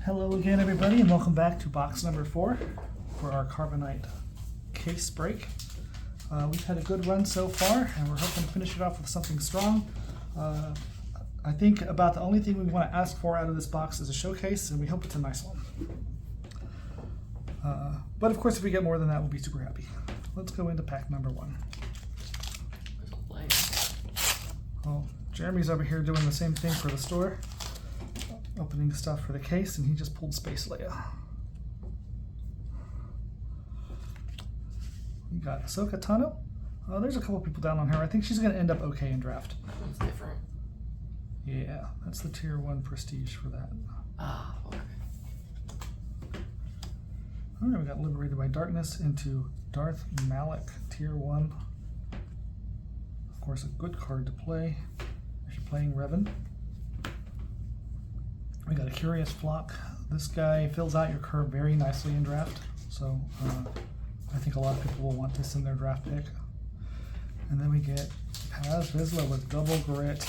Hello again, everybody, and welcome back to box number 4 for our Carbonite case break. We've had a good run so far, and we're hoping to finish it off with something strong. I think about the only thing we want to ask for out of this box is a showcase, and we hope it's a nice one. But of course, if we get more than that, we'll be super happy. Let's go into pack number 1. Well, Jeremy's over here doing the same thing for the store, opening stuff for the case, and he just pulled Space Leia. We got Ahsoka Tano. There's a couple people down on her. I think she's going to end up okay in draft. That one's different. Yeah, that's the tier 1 prestige for that. Ah, okay. All right, we got Liberated by Darkness into Darth Malak, tier 1. Of course, a good card to play if you're playing Revan. We got a Curious Flock. This guy fills out your curve very nicely in draft, so I think a lot of people will want this in their draft pick. And then we get Paz Vizsla with double grit.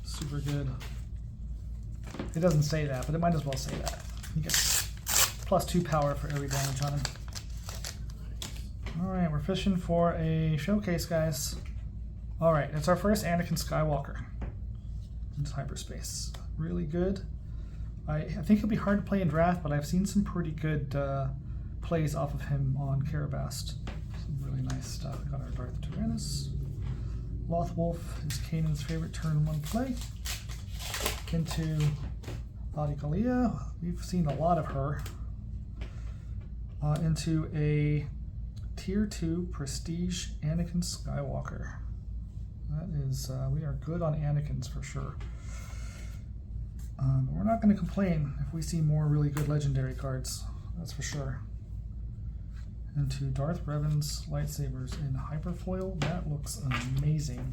Super good. It doesn't say that, but it might as well say that. You get +2 power for every damage on him. Alright, we're fishing for a showcase, guys. Alright, it's our first Anakin Skywalker into hyperspace. Really good. I think he'll be hard to play in draft, but I've seen some pretty good plays off of him on Carabast. Some really nice stuff. We got our Darth Tyrannus. Lothwolf is Kanan's favorite turn 1 play. Into Adi Gallia. We've seen a lot of her. Into a tier 2 prestige Anakin Skywalker. That is, we are good on Anakins for sure. We're not going to complain if we see more really good legendary cards, that's for sure. Into Darth Revan's lightsabers in Hyperfoil. That looks amazing.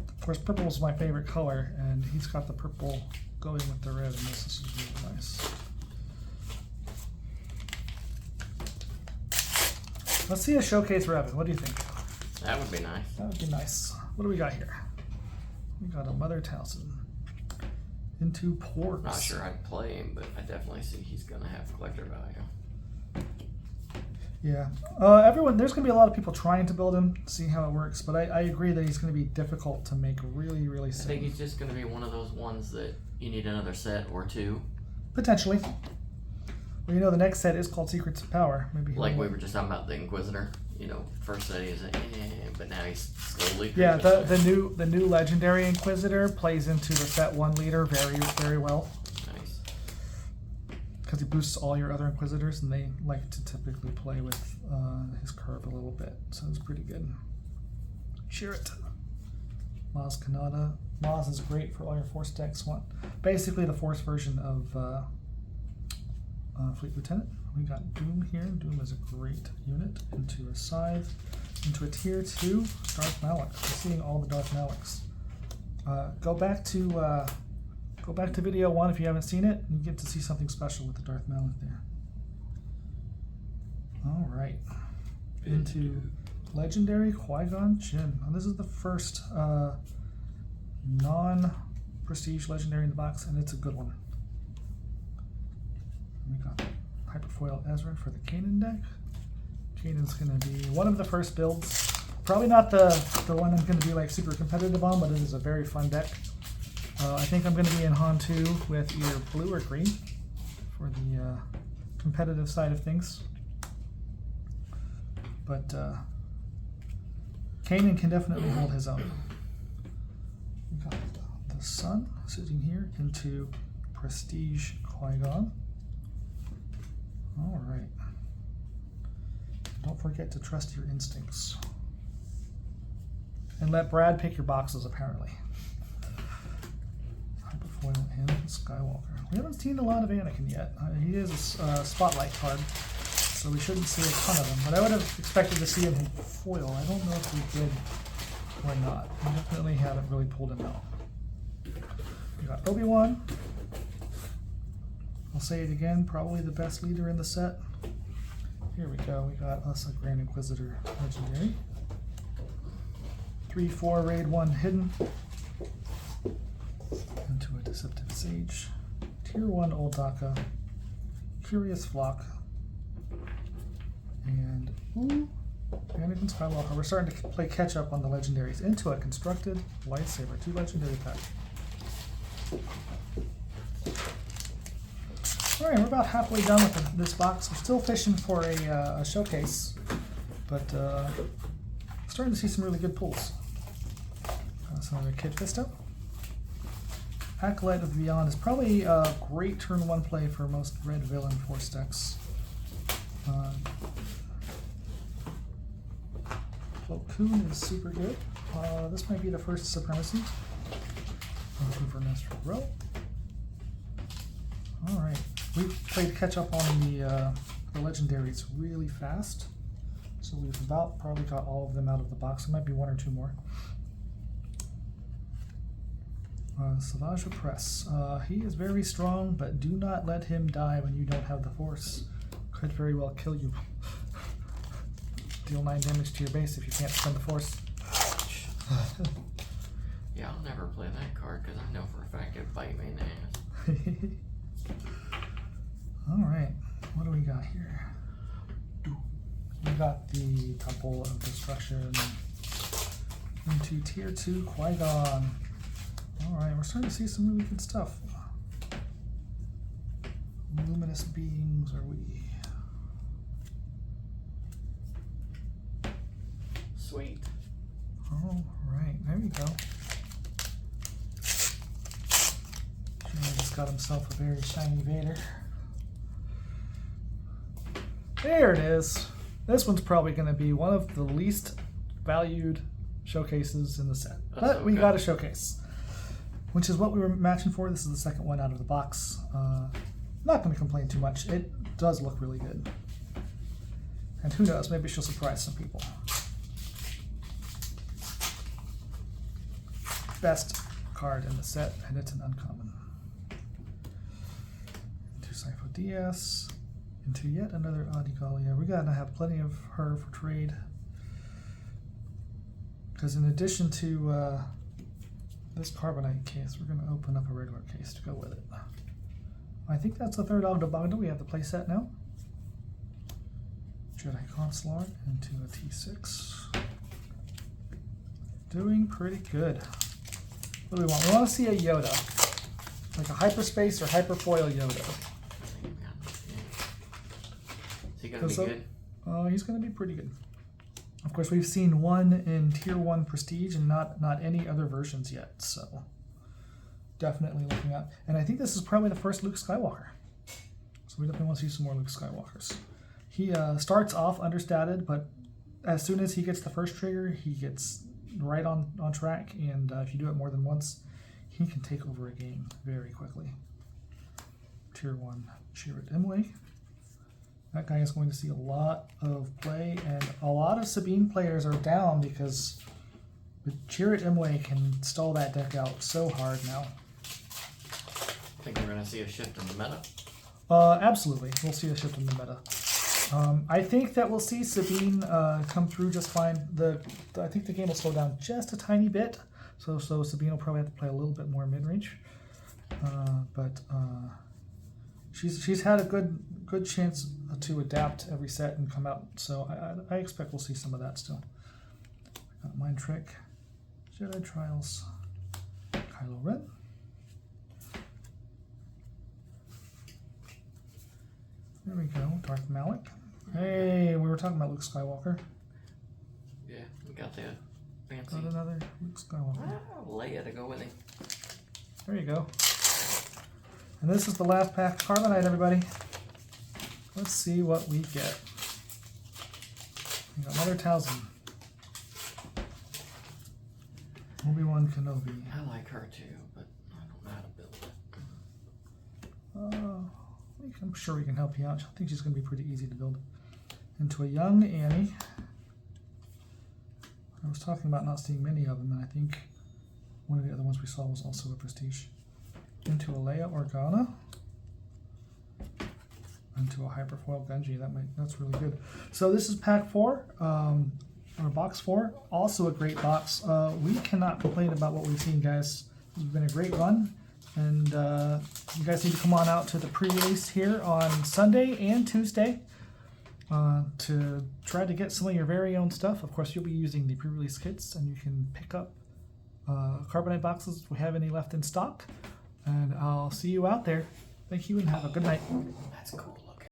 Of course, purple is my favorite color, and he's got the purple going with the red, and this is really nice. Let's see a showcase Revan. What do you think? That would be nice. That would be nice. What do we got here? We got a Mother Talzin. Into Porgs. Not sure I'd play him, but I definitely see he's going to have collector value. Yeah. There's going to be a lot of people trying to build him, see how it works, but I agree that he's going to be difficult to make really, really soon. I think he's just going to be one of those ones that you need another set or two. Potentially. Well, the next set is called Secrets of Power. Maybe like we were just talking about the Inquisitor. First set he's but now he's slowly. Yeah, the new legendary Inquisitor plays into the set 1 leader very, very well. Nice. Because he boosts all your other Inquisitors, and they like to typically play with his curve a little bit, so it's pretty good. Chirrut. Maz Kanata. Maz is great for all your Force decks. Basically the Force version of Fleet Lieutenant. We got Doom here. Doom is a great unit. Into a Scythe. Into a tier 2 Darth Malak. We're seeing all the Darth Malaks. Go back to video 1 if you haven't seen it. You get to see something special with the Darth Malak there. All right. Into legendary Qui-Gon Jinn. Now, this is the first non-prestige legendary in the box, and it's a good one. We got Hyperfoil Ezra for the Kanan deck. Kanan's going to be one of the first builds. Probably not the one I'm going to be like super competitive on, but it is a very fun deck. I think I'm going to be in Han 2 with either blue or green for the competitive side of things. But Kanan can definitely hold his own. We got the Sun sitting here into Prestige Qui-Gon. All right. Don't forget to trust your instincts. And let Brad pick your boxes, apparently. Hyperfoil and Skywalker. We haven't seen a lot of Anakin yet. He is a spotlight card, so we shouldn't see a ton of him. But I would have expected to see him in foil. I don't know if we did or not. We definitely haven't really pulled him out. We got Obi-Wan. I'll say it again, probably the best leader in the set. Here we go, we got us a Grand Inquisitor legendary. 3/4 raid 1 hidden. Into a Deceptive Sage. Tier 1 Old Daka. Furious Flock. And ooh, Anakin Skywalker. We're starting to play catch up on the legendaries. Into a constructed lightsaber. 2 legendary pack. Alright, we're about halfway done with this box. We're still fishing for a showcase, but starting to see some really good pulls. So another Kid Fisto. Acolyte of Beyond is probably a great turn 1 play for most red villain Force decks. Plo Koon is super good. This might be the first Supremacy. Looking for Master Row. Alright, we've played catch up on the legendaries really fast. So we've about probably got all of them out of the box. There might be 1 or 2 more. Savage Press. He is very strong, but do not let him die when you don't have the Force. Could very well kill you. Deal 9 damage to your base if you can't spend the Force. Yeah, I'll never play that card because I know for a fact it'd bite me in the ass. Alright, what do we got here? We got the Temple of Destruction into Tier 2 Qui-Gon. Alright, we're starting to see some really good stuff. Luminous Beings, are we? Sweet. Alright, there we go. Jimmy just got himself a very shiny Vader. There it is. This one's probably going to be one of the least valued showcases in the set. But okay. We got a showcase, which is what we were matching for. This is the second one out of the box. Not going to complain too much. It does look really good. And who knows, maybe she'll surprise some people. Best card in the set, and it's an uncommon. Into Sifo DS. Into yet another Adigalia. We gotta have plenty of her for trade. Because in addition to this Carbonite case, we're gonna open up a regular case to go with it. I think that's the third Ogda Bogda. We have the playset now. Jedi Consular into a T6. Doing pretty good. What do we want? We want to see a Yoda. Like a hyperspace or hyperfoil Yoda. Is he gonna be good? He's gonna be pretty good. Of course, we've seen one in Tier 1 Prestige and not any other versions yet, so definitely looking up. And I think this is probably the first Luke Skywalker. So we definitely want to see some more Luke Skywalkers. He starts off understated, but as soon as he gets the first trigger, he gets right on track, and if you do it more than once, he can take over a game very quickly. Tier 1 Chirrut Imwe. That guy is going to see a lot of play, and a lot of Sabine players are down because Chirrut Imwe can stall that deck out so hard now. I think we're going to see a shift in the meta. Absolutely, we'll see a shift in the meta. I think that we'll see Sabine come through just fine. I think the game will slow down just a tiny bit, so Sabine will probably have to play a little bit more mid-range. But she's had a good chance to adapt every set and come out, so I expect we'll see some of that still. Got Mind Trick, Jedi Trials, Kylo Ren. There we go, Darth Malik. Hey, we were talking about Luke Skywalker. Yeah, we got that fancy. Got another Luke Skywalker. Leia to go with him. There you go. And this is the last pack of Carbonite, everybody. Let's see what we get. We got another Talzin. Obi-Wan Kenobi. I like her too, but I don't know how to build it. I'm sure we can help you out. I think she's going to be pretty easy to build. Into a young Annie. I was talking about not seeing many of them, and I think one of the other ones we saw was also a Prestige. Into a Leia Organa. Into a Hyperfoil Genji. That's really good. So this is pack 4, or box 4. Also a great box. We cannot complain about what we've seen, guys. This has been a great run. And you guys need to come on out to the pre-release here on Sunday and Tuesday to try to get some of your very own stuff. Of course, you'll be using the pre-release kits, and you can pick up Carbonite boxes if we have any left in stock. And I'll see you out there. Thank you and have a good night. That's cool.